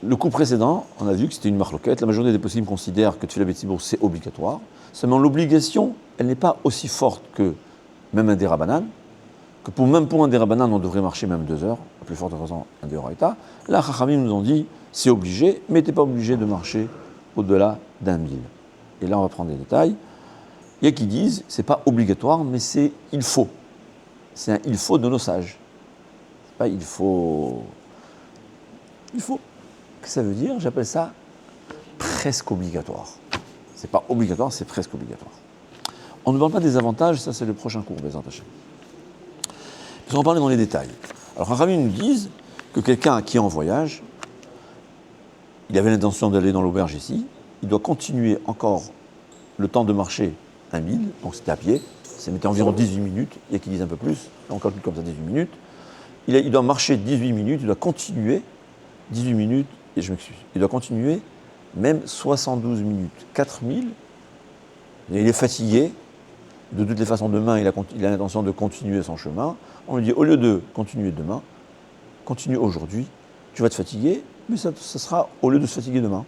le coup précédent, on a vu que c'était une marloquette. La majorité des possibles considèrent que Tfila Betsibour, c'est obligatoire. Seulement, l'obligation, elle n'est pas aussi forte que même un dérabanan, que même pour un dérabanan, on devrait marcher même 2 heures, la plus forte raison, un déoraita. Là, Chachamim nous ont dit, c'est obligé, mais tu n'es pas obligé de marcher au-delà d'1 mille. Et là, on va prendre des détails. Il y a qui disent, c'est pas obligatoire, mais c'est il faut. C'est un il faut de nos sages. C'est pas il faut. Il faut. Qu'est-ce que ça veut dire? J'appelle ça presque obligatoire. C'est pas obligatoire, c'est presque obligatoire. On ne parle pas des avantages, ça c'est le prochain cours, Bézant Hachem. Nous allons parler dans les détails. Alors, Chachamim nous disent que quelqu'un qui est en voyage, il avait l'intention d'aller dans l'auberge ici, il doit continuer encore le temps de marcher 1 mille, donc c'était à pied, ça mettait environ 18 minutes, il y a qui disent un peu plus, on calcule comme ça 18 minutes. Il doit marcher 18 minutes, il doit continuer 18 minutes, et je m'excuse, il doit continuer même 72 minutes, 4000, il est fatigué, de toutes les façons demain il a l'intention de continuer son chemin, on lui dit au lieu de continuer demain, continue aujourd'hui, tu vas te fatiguer, mais ça sera au lieu de se fatiguer demain.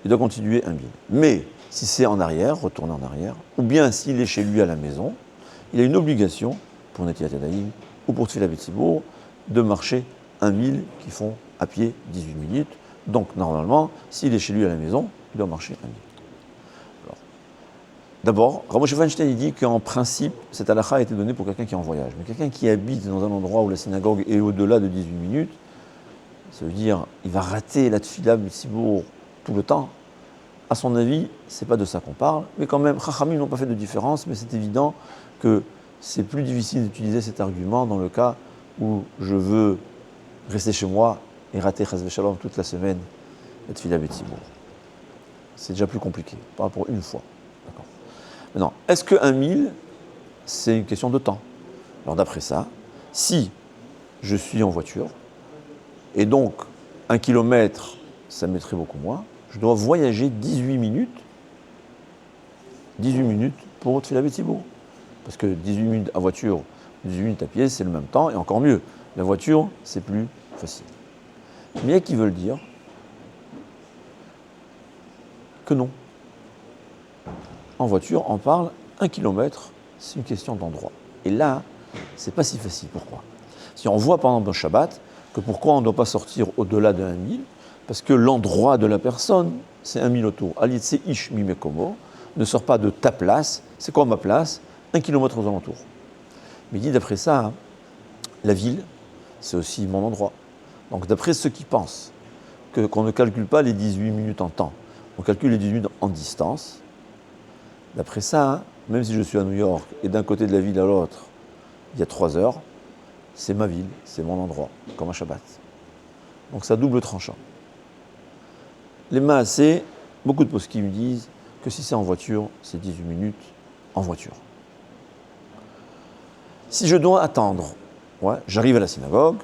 Il doit continuer 1 mille. Mais si c'est en arrière, retourner en arrière, ou bien s'il est chez lui à la maison, il a une obligation, pour Netilat Yadayim ou pour Tfila Betsibour, de marcher 1 mille qui font à pied 18 minutes. Donc normalement, s'il est chez lui à la maison, il doit marcher 1 mille. Alors, d'abord, Rav Moshe Feinstein dit qu'en principe, cette halakha a été donnée pour quelqu'un qui est en voyage. Mais quelqu'un qui habite dans un endroit où la synagogue est au-delà de 18 minutes, ça veut dire qu'il va rater la Tfila Betsibour tout le temps. À son avis, ce n'est pas de ça qu'on parle, mais quand même, Chachamim n'ont pas fait de différence, mais c'est évident que c'est plus difficile d'utiliser cet argument dans le cas où je veux rester chez moi et rater Chas v'Shalom toute la semaine la Tfila Betsibour. C'est déjà plus compliqué, par rapport à une fois. D'accord. Maintenant, est-ce que 1 mille, c'est une question de temps? Alors d'après ça, si je suis en voiture, et donc 1 kilomètre, ça mettrait beaucoup moins, je dois voyager 18 minutes pour Tfila Betsibour. Parce que 18 minutes à voiture, 18 minutes à pied, c'est le même temps, et encore mieux, la voiture, c'est plus facile. Mais il y a qui veulent dire que non. En voiture, on parle 1 kilomètre, c'est une question d'endroit. Et là, c'est pas si facile. Pourquoi? Si on voit par exemple dans Shabbat, que pourquoi on ne doit pas sortir au-delà de 1 mille, parce que l'endroit de la personne, c'est 1 mille autour. Alitse ish mimekomo, ne sort pas de ta place. C'est quoi ma place? 1 kilomètre aux alentours. Mais il dit d'après ça, la ville, c'est aussi mon endroit. Donc d'après ceux qui pensent qu'on ne calcule pas les 18 minutes en temps, on calcule les 18 minutes en distance, d'après ça, même si je suis à New York et d'un côté de la ville à l'autre, il y a 3 heures, c'est ma ville, c'est mon endroit, comme un Shabbat. Donc ça double tranchant. Les Maasé, beaucoup de poskim me disent que si c'est en voiture, c'est 18 minutes en voiture. Si je dois attendre, j'arrive à la synagogue,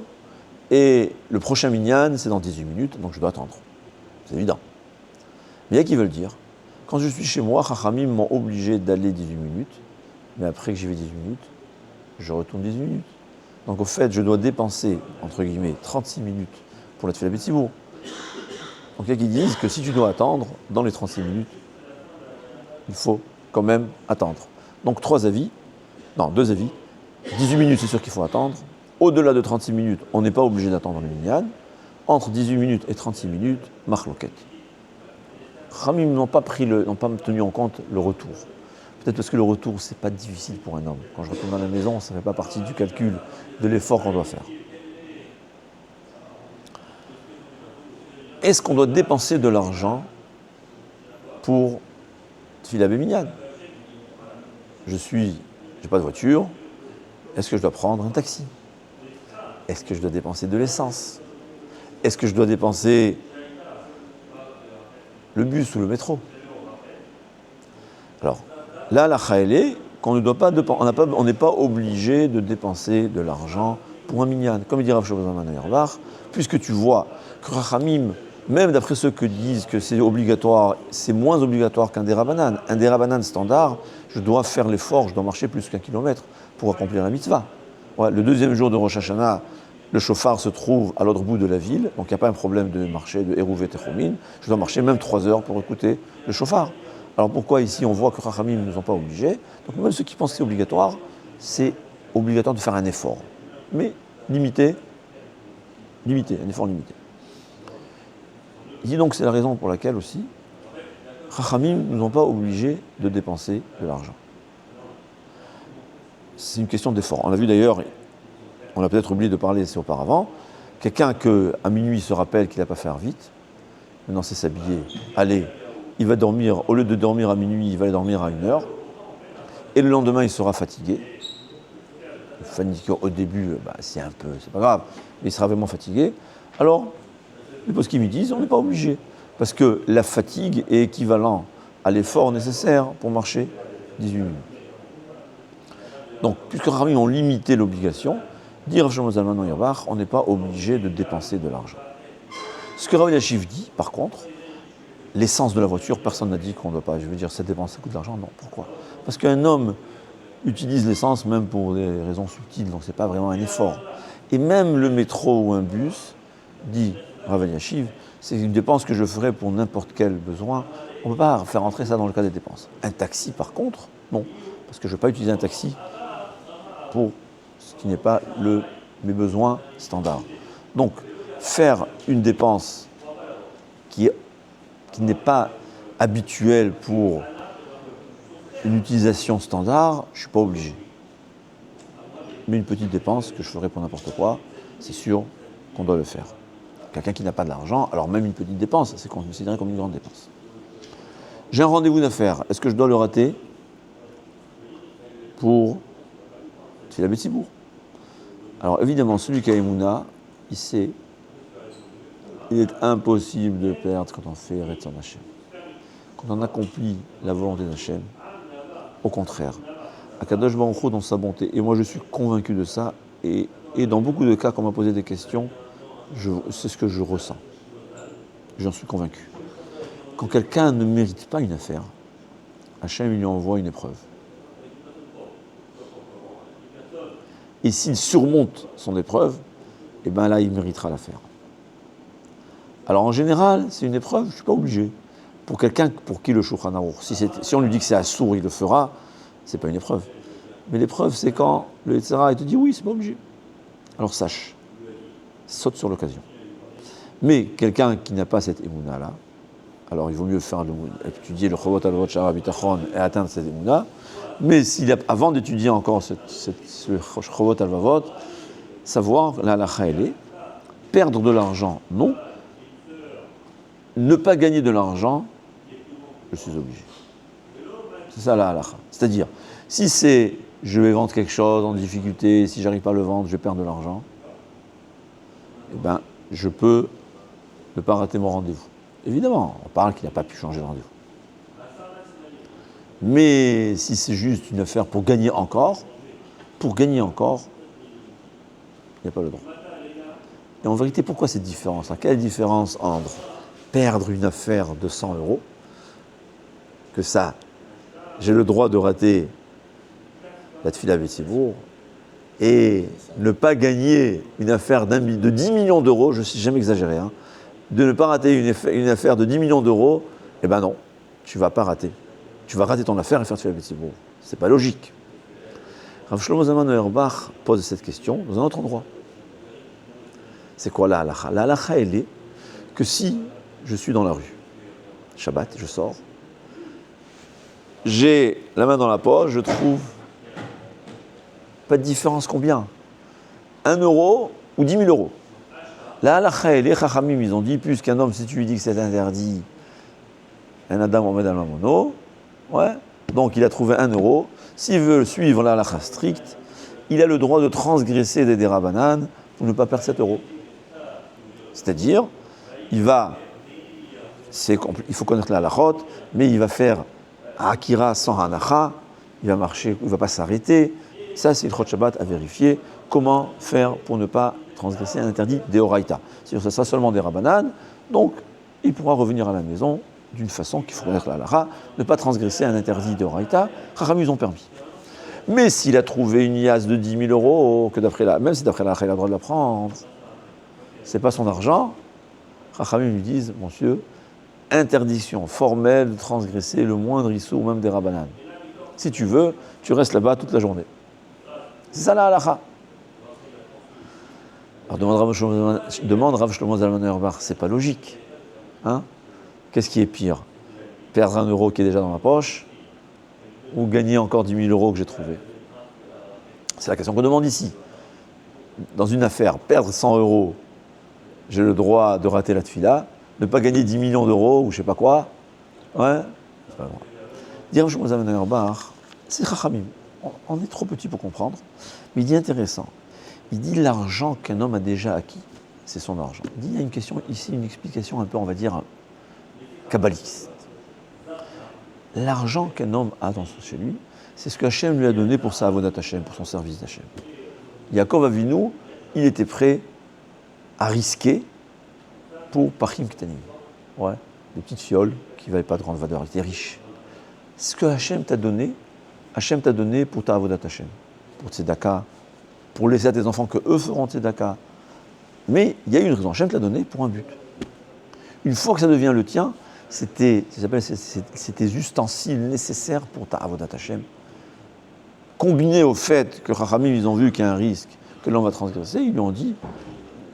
et le prochain minyan, c'est dans 18 minutes, donc je dois attendre. C'est évident. Mais il y a qui veulent dire, quand je suis chez moi, Chachamim m'ont obligé d'aller 18 minutes, mais après que j'y vais 18 minutes, je retourne 18 minutes. Donc au fait, je dois dépenser, entre guillemets, 36 minutes pour la Tfila Betsibour. Donc il y a qui disent que si tu dois attendre, dans les 36 minutes, il faut quand même attendre. Donc 2 avis. 18 minutes, c'est sûr qu'il faut attendre. Au-delà de 36 minutes, on n'est pas obligé d'attendre le minyan. Entre 18 minutes et 36 minutes, marloquet. Khamim n'ont pas tenu en compte le retour. Peut-être parce que le retour, c'est pas difficile pour un homme. Quand je retourne à la maison, ça ne fait pas partie du calcul de l'effort qu'on doit faire. Est-ce qu'on doit dépenser de l'argent pour Tfila Beminyan? Je n'ai pas de voiture. Est-ce que je dois prendre un taxi? Est-ce que je dois dépenser de l'essence? Est-ce que je dois dépenser le bus ou le métro? Alors, là, la chaélé, qu'on ne doit pas, on n'est pas obligé de dépenser de l'argent pour un minyan. Comme il dit Rav Shlomo Zalman Auerbach, puisque tu vois que Chachamim, même d'après ceux qui disent que c'est obligatoire, c'est moins obligatoire qu'un dérabanan. Un dérabanan standard, je dois faire l'effort, je dois marcher plus qu'1 kilomètre pour accomplir la mitzvah. Le 2e jour de Rosh Hashanah, le chauffard se trouve à l'autre bout de la ville, donc il n'y a pas un problème de marché de Hérouvé Techomine. Je dois marcher même 3 heures pour écouter le chauffard. Alors pourquoi ici on voit que Chachamim ne nous ont pas obligés? Donc même ceux qui pensent que c'est obligatoire de faire un effort. Mais limité, un effort limité. Il dit donc c'est la raison pour laquelle aussi Chachamim ne nous ont pas obligés de dépenser de l'argent. C'est une question d'effort. On a vu d'ailleurs, on a peut-être oublié de parler auparavant, quelqu'un qu'à minuit se rappelle qu'il n'a pas fait vite, maintenant c'est s'habiller, allez, il va dormir, au lieu de dormir à minuit, il va dormir à 1h, et le lendemain il sera fatigué. Fatigué au début, c'est pas grave, mais il sera vraiment fatigué. Alors, les postes qui me disent, on n'est pas obligé, parce que la fatigue est équivalent à l'effort nécessaire pour marcher 18 minutes. Donc, puisque Rami ont limité l'obligation, dire on n'est pas obligé de dépenser de l'argent. Ce que Rav Yashiv dit, par contre, l'essence de la voiture, personne n'a dit qu'on ne doit pas. Je veux dire, cette dépense, ça coûte de l'argent. Non, pourquoi? Parce qu'un homme utilise l'essence même pour des raisons subtiles, donc ce n'est pas vraiment un effort. Et même le métro ou un bus, dit Rav Yashiv, c'est une dépense que je ferais pour n'importe quel besoin. On ne peut pas faire entrer ça dans le cas des dépenses. Un taxi, par contre, non. Parce que je ne vais pas utiliser un taxi pour ce qui n'est pas mes besoins standards. Donc, faire une dépense qui n'est pas habituelle pour une utilisation standard, je ne suis pas obligé. Mais une petite dépense que je ferai pour n'importe quoi, c'est sûr qu'on doit le faire. Quelqu'un qui n'a pas de l'argent, alors même une petite dépense, c'est considéré comme une grande dépense. J'ai un rendez-vous d'affaires, est-ce que je dois le rater pour Tfila Betsibour? Alors évidemment, celui qui a Emouna, il sait, il est impossible de perdre quand on fait Retzon Hashem. Quand on accomplit la volonté d'Hachem, au contraire, Akadosh Baruch Hu dans sa bonté, et moi je suis convaincu de ça, et dans beaucoup de cas, quand on m'a posé des questions, c'est ce que je ressens. J'en suis convaincu. Quand quelqu'un ne mérite pas une affaire, Hachem lui envoie une épreuve. Et s'il surmonte son épreuve, eh bien là, il méritera l'affaire. Alors en général, c'est une épreuve, je ne suis pas obligé. Pour quelqu'un pour qui le Shulchan Aruch, si on lui dit que c'est assour, il le fera, ce n'est pas une épreuve. Mais l'épreuve, c'est quand le Yetzer Hara te dit oui, c'est pas obligé. Alors sache, saute sur l'occasion. Mais quelqu'un qui n'a pas cette émouna-là, alors il vaut mieux étudier le Chovot Halvot Shara Bitachon et atteindre cette émouna. Mais avant d'étudier encore ce Chovot Halvavot, savoir, la halakha elle est, perdre de l'argent, non. Ne pas gagner de l'argent, je suis obligé. C'est ça la halakha. C'est-à-dire, si c'est je vais vendre quelque chose en difficulté, si j'arrive pas à le vendre, je perds de l'argent, eh bien, je peux ne pas rater mon rendez-vous. Évidemment, on parle qu'il n'a pas pu changer de rendez-vous. Mais si c'est juste une affaire pour gagner encore, il n'y a pas le droit. Et en vérité, pourquoi cette différence? Quelle différence entre perdre une affaire de 100 €, que ça, j'ai le droit de rater la Tfila Betsibour, et ne pas gagner une affaire de 10 millions d'euros, je ne suis jamais exagéré, de ne pas rater une affaire de 10 millions d'euros, eh ben non, tu ne vas pas rater. Tu vas rater ton affaire et faire Tfila Betsibour. Ce n'est pas logique. Rav Shlomo Zalman Auerbach pose cette question dans un autre endroit. C'est quoi la halakha? La halakha, elle est que si je suis dans la rue, Shabbat, je sors, j'ai la main dans la poche, je trouve pas de différence combien? 1 € ou 10 000 €. La halakha, elle est, Chachamim, ils ont dit, puisqu'un homme, si tu lui dis que c'est interdit, un adam omed al mamono, ouais, donc il a trouvé 1 €. S'il veut suivre la halakha stricte, il a le droit de transgresser des dérabanan pour ne pas perdre 7 €. C'est-à-dire, il faut connaître la halachot, mais il va faire akira sans hanacha, il va marcher, il ne va pas s'arrêter. Ça, c'est le Chot Shabbat à vérifier. Comment faire pour ne pas transgresser un interdit d'Eoraita? C'est-à-dire que ça sera seulement des rabanan, donc il pourra revenir à la maison d'une façon qu'il faut connaître la halacha, ne pas transgresser un interdit d'Eoraita. Chachamim, ils ont permis. Mais s'il a trouvé une IAS de 10 000 euros, même si d'après la il a le droit de la prendre, c'est pas son argent, Chachamim lui disent, monsieur, interdiction formelle de transgresser le moindre issou ou même des rabbanan. Si tu veux, tu restes là-bas toute la journée. C'est ça la halakha. Alors demande Rav Shlomo Zalman Auerbach, c'est pas logique. Hein? Qu'est-ce qui est pire? Perdre 1 euro qui est déjà dans ma poche ou gagner encore 10 000 euros que j'ai trouvé? C'est la question qu'on demande ici. Dans une affaire, perdre 100 euros, j'ai le droit de rater la tefila, ne pas gagner 10 millions d'euros ou je sais pas quoi, ouais, c'est pas le droit. Dire Rav Shlomo Zalman Auerbach, c'est Chachamim. On est trop petit pour comprendre, mais il dit intéressant. Il dit l'argent qu'un homme a déjà acquis, c'est son argent. Il dit il y a une question ici, une explication un peu, on va dire, kabbaliste. L'argent qu'un homme a chez lui, c'est ce que Hachem lui a donné pour sa avodat Hachem, pour son service d'Hachem. Yaakov Avinu, il était prêt à risquer pour Pachim Ketanim. Ouais, des petites fioles qui ne valaient pas de grande valeur, il était riche. Ce que Hachem t'a donné pour ta avodat Hachem, pour tzedaka, pour laisser à tes enfants que eux feront tzedaka. Mais il y a une raison, Hachem te l'a donné pour un but. Une fois que ça devient le tien, c'est tes ustensiles nécessaires pour ta avodat Hachem. Combiné au fait que Chachamim, ils ont vu qu'il y a un risque, que l'homme va transgresser, ils lui ont dit,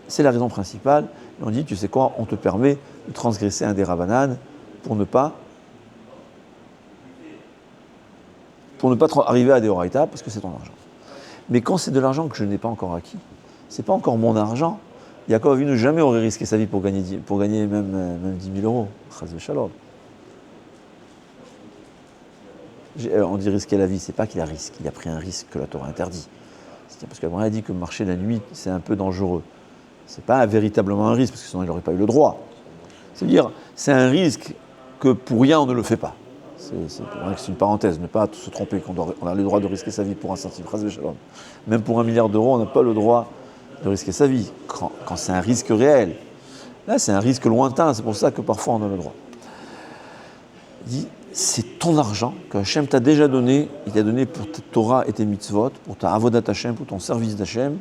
c'est la raison principale, ils lui ont dit, tu sais quoi, on te permet de transgresser un des rabbanan pour ne pas arriver à des oraïta, parce que c'est ton argent. Mais quand c'est de l'argent que je n'ai pas encore acquis, c'est pas encore mon argent, Yaakov Avinu jamais aurait risqué sa vie pour gagner même 10 000 euros. Chas v'shalom. On dit risquer la vie, c'est pas qu'il a risqué, il a pris un risque que la Torah interdit. Parce qu'elle a dit que marcher la nuit, c'est un peu dangereux. C'est pas véritablement un risque, parce que sinon il n'aurait pas eu le droit. C'est-à-dire, c'est un risque que pour rien on ne le fait pas. C'est une parenthèse, ne pas se tromper, on a le droit de risquer sa vie pour un centime. Chas v'shalom. Même pour 1 milliard d'euros, on n'a pas le droit de risquer sa vie, quand c'est un risque réel. Là, c'est un risque lointain, c'est pour ça que parfois on a le droit. Il dit, c'est ton argent que Hachem t'a déjà donné, il t'a donné pour ta Torah et tes mitzvot, pour ta avodat Hachem, pour ton service d'Hachem.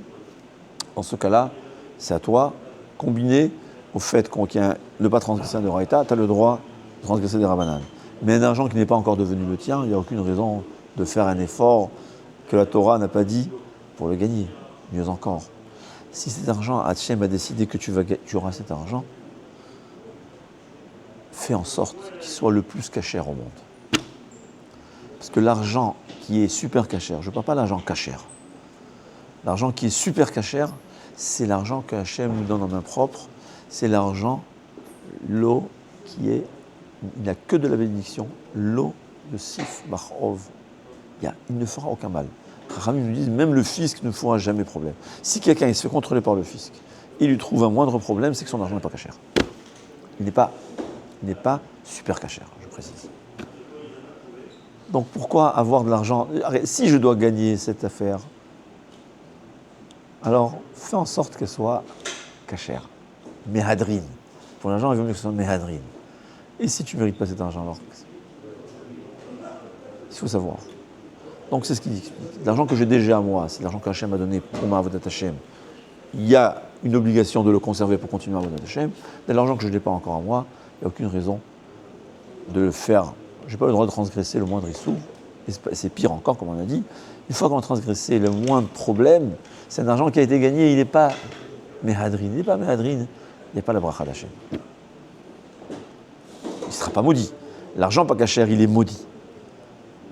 Dans ce cas-là, c'est à toi, combiné au fait qu'on ne pas transgresser un de Raïta, tu as le droit de transgresser des rabbanan. Mais un argent qui n'est pas encore devenu le tien, il n'y a aucune raison de faire un effort que la Torah n'a pas dit pour le gagner. Mieux encore. Si cet argent, Hachem a décidé que tu auras cet argent, fais en sorte qu'il soit le plus cachère au monde. Parce que l'argent qui est super cachère, je ne parle pas l'argent cachère. L'argent qui est super cachère, c'est l'argent que Hachem nous donne en main propre. C'est l'argent, l'eau qui est, il n'a que de la bénédiction, l'eau de Sif Bachov. Il ne fera aucun mal. Chachamim nous disent, même le fisc ne fera jamais problème. Si quelqu'un se fait contrôler par le fisc, il lui trouve un moindre problème, c'est que son argent n'est pas cachère. Il n'est pas super cachère, je précise. Donc pourquoi avoir de l'argent? Si je dois gagner cette affaire, alors fais en sorte qu'elle soit cachère. Méhadrine. Pour l'argent, il vaut mieux que ce soit méhadrine. Et si tu ne mérites pas cet argent, alors il faut savoir. Donc c'est ce qu'il dit. L'argent que j'ai déjà à moi, c'est l'argent qu'Hachem m'a donné pour ma avodat Hachem. Il y a une obligation de le conserver pour continuer à avodat Hachem. Mais l'argent que je n'ai pas encore à moi, il n'y a aucune raison de le faire. Je n'ai pas le droit de transgresser le moindre issou. Et c'est pire encore, comme on a dit. Une fois qu'on a transgressé le moindre problème, c'est un argent qui a été gagné, il n'est pas méhadrine. Il n'est pas méhadrine, il n'y a pas la bracha d'Hachem. Il ne sera pas maudit. L'argent pas cachère, il est maudit.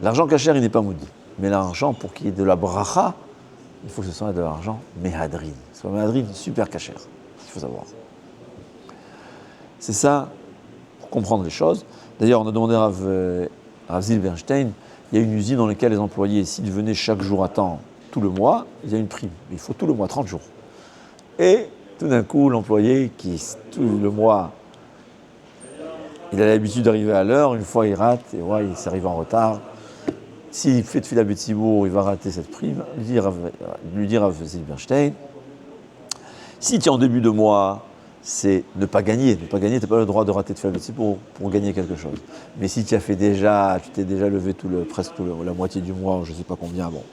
L'argent cachère, il n'est pas maudit. Mais l'argent, pour qu'il y ait de la bracha, il faut que ce soit de l'argent méhadrine. Soit méhadrine super cachère, il faut savoir. C'est ça, pour comprendre les choses. D'ailleurs, on a demandé à Rav Zilberstein, il y a une usine dans laquelle les employés, s'ils venaient chaque jour à temps, tout le mois, il y a une prime. Il faut tout le mois, 30 jours. Et tout d'un coup, l'employé qui, tout le mois, il a l'habitude d'arriver à l'heure, une fois il rate, et ouais, il s'arrive en retard. S'il fait de fila Betsibour, il va rater cette prime. Lui dire à Zilberstein, si tu es en début de mois, c'est ne pas gagner. Ne pas gagner, tu n'as pas le droit de rater de faire le pour gagner quelque chose. Mais si tu t'es déjà levé presque la moitié du mois, je ne sais pas combien, bon.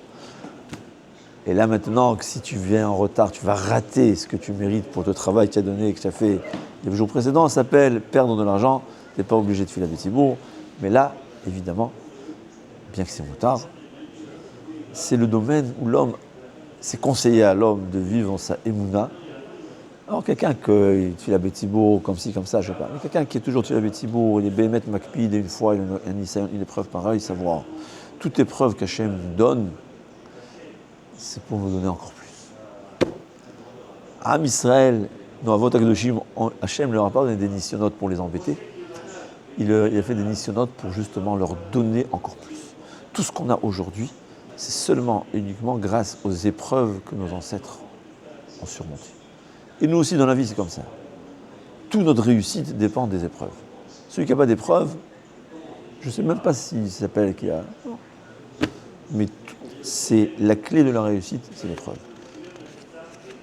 Et là maintenant, si tu viens en retard, tu vas rater ce que tu mérites pour le travail que tu as donné, que tu as fait les jours précédents. Ça s'appelle perdre de l'argent. Tu n'es pas obligé de filer à Bétibourg. Mais là, évidemment, bien que c'est retard, c'est le domaine où l'homme, c'est conseillé à l'homme de vivre dans sa émouna. Alors quelqu'un qui file à Bétibourg, comme ci, comme ça, je ne sais pas. Mais quelqu'un qui est toujours tué à Bétibourg, il est Béhémet Makpid, et une fois, il a une épreuve pareille, savoir. Toute épreuve qu'Hachem nous donne, c'est pour nous donner encore plus. Am Israël, dans Avot HaKadoshim, Hachem leur a pas donné des nissionotes pour les embêter. Il a fait des nissionotes pour justement leur donner encore plus. Tout ce qu'on a aujourd'hui, c'est seulement et uniquement grâce aux épreuves que nos ancêtres ont surmontées. Et nous aussi, dans la vie, c'est comme ça. Toute notre réussite dépend des épreuves. Celui qui n'a pas d'épreuves, je ne sais même pas s'il s'appelle qui a... Mais c'est la clé de la réussite, c'est l'épreuve.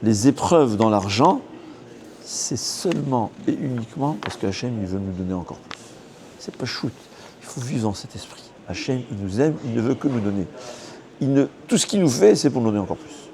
Les épreuves dans l'argent, c'est seulement et uniquement parce que Hachem, il veut nous donner encore plus. C'est pas shoot. Il faut vivre dans cet esprit. Hachem, il nous aime, il ne veut que nous donner. Tout ce qu'il nous fait, c'est pour nous donner encore plus.